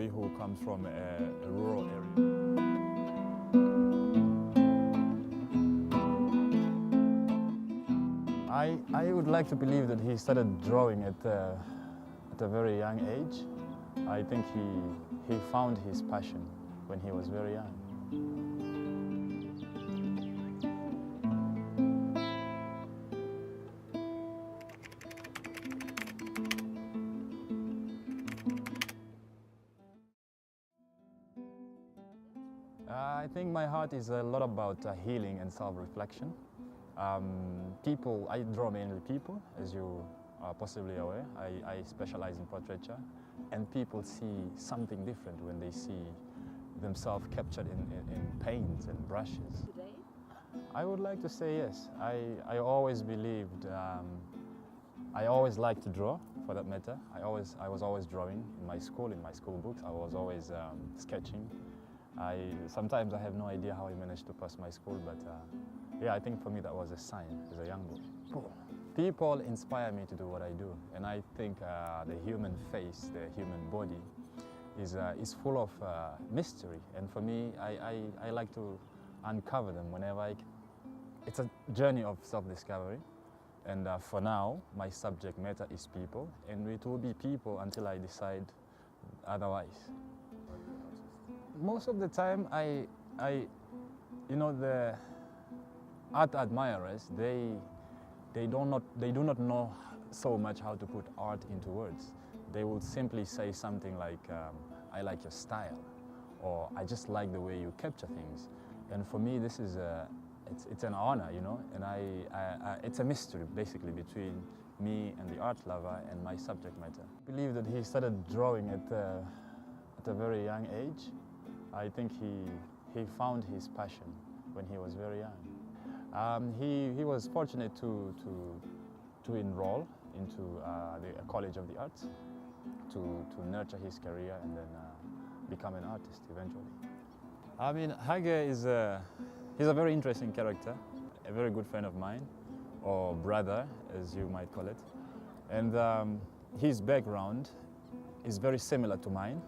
boy who comes from a rural area. I would like to believe that he started drawing at a very young age. I think he found his passion when he was very young. I think my heart is a lot about healing and self-reflection. I draw mainly people, as you are possibly aware. I specialize in portraiture, and people see something different when they see themselves captured in paints and brushes. Today? I would like to say yes. I always believed, I always liked to draw, for that matter. I was always drawing in my school books. I was always sketching. Sometimes I have no idea how I managed to pass my school, but yeah, I think for me that was a sign as a young boy. People inspire me to do what I do, and I think the human face, the human body, is full of mystery, and for me, I like to uncover them whenever I can. It's a journey of self-discovery, and for now, my subject matter is people, and it will be people until I decide otherwise. Most of the time, the art admirers, they do not know so much how to put art into words. They will simply say something like, I like your style, or I just like the way you capture things. And for me, this is it's an honor, and it's a mystery, basically, between me and the art lover and my subject matter. I believe that he started drawing at a very young age. I think he found his passion when he was very young. He was fortunate to enroll into the College of the Arts to nurture his career and then become an artist eventually. I mean, Hage he's a very interesting character, a very good friend of mine, or brother, as you might call it. And his background is very similar to mine.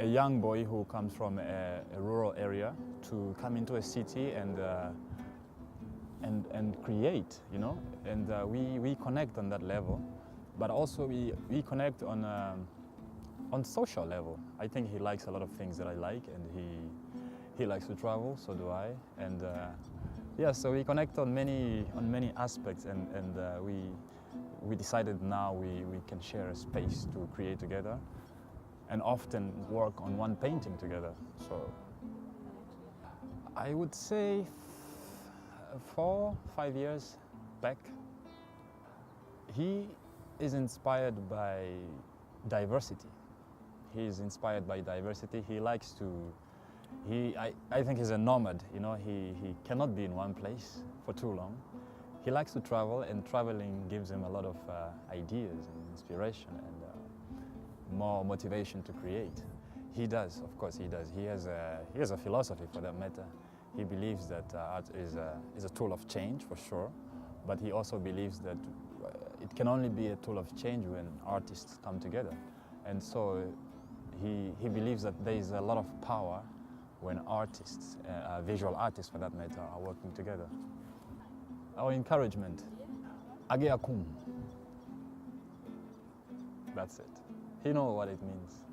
A young boy who comes from a rural area to come into a city and create, and we connect on that level, but also we connect on social level. I think he likes a lot of things that I like, and he likes to travel, so do I, and yeah, so we connect on many aspects, and we decided now we can share a space to create together, and often work on one painting together. So I would say 4-5 years back. He is inspired by diversity. He is inspired by diversity. He likes to, I think he's a nomad, he cannot be in one place for too long. He likes to travel, and traveling gives him a lot of ideas and inspiration and more motivation to create. He does, of course he does. He has a philosophy, for that matter. He believes that art is a tool of change, for sure, but he also believes that it can only be a tool of change when artists come together. And so he believes that there is a lot of power when artists, visual artists for that matter, are working together. Our encouragement, age akum. That's it. He knows what it means.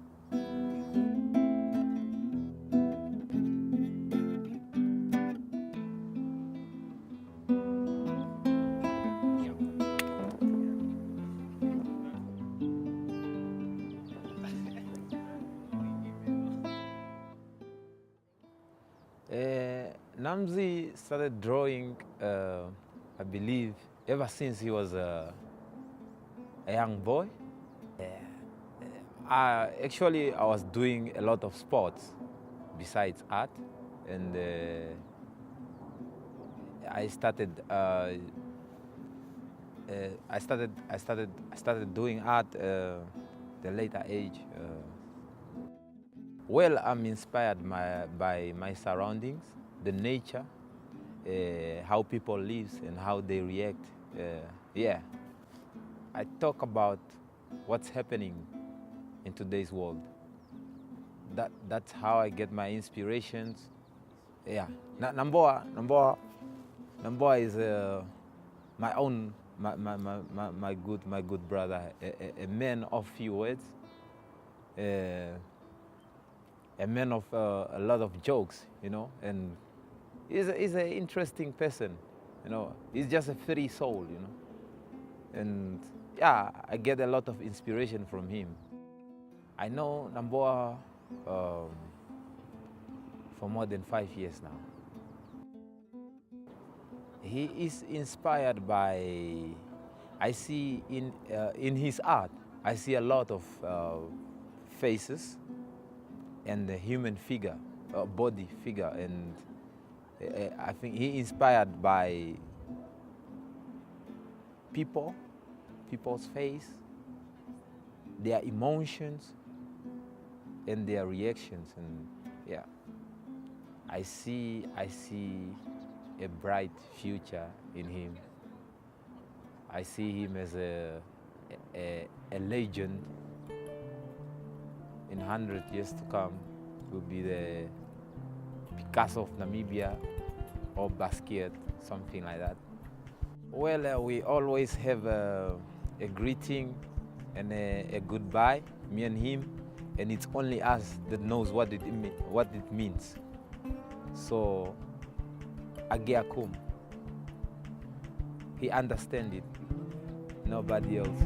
Namzi started drawing, I believe, ever since he was a young boy. Actually, I was doing a lot of sports besides art, and I started doing art the later age. Well, I'm inspired by my surroundings, the nature, how people live and how they react. Yeah, I talk about what's happening in today's world. That's how I get my inspirations. Yeah, Nambowa is my good brother, a man of few words, a man of a lot of jokes, you know, and he's an interesting person, you know. He's just a free soul, you know, and yeah, I get a lot of inspiration from him. I know Nambowa for more than 5 years now. He is inspired by, I see in his art, I see a lot of faces and the human figure, body figure, and I think he inspired by people's face, their emotions, and their reactions, and yeah, I see a bright future in him. I see him as a legend. In 100 years to come, will be the Picasso of Namibia or Basquiat, something like that. Well, we always have a greeting and a goodbye, me and him, and it's only us that knows what it means. So, Agiakum, he understands it, nobody else.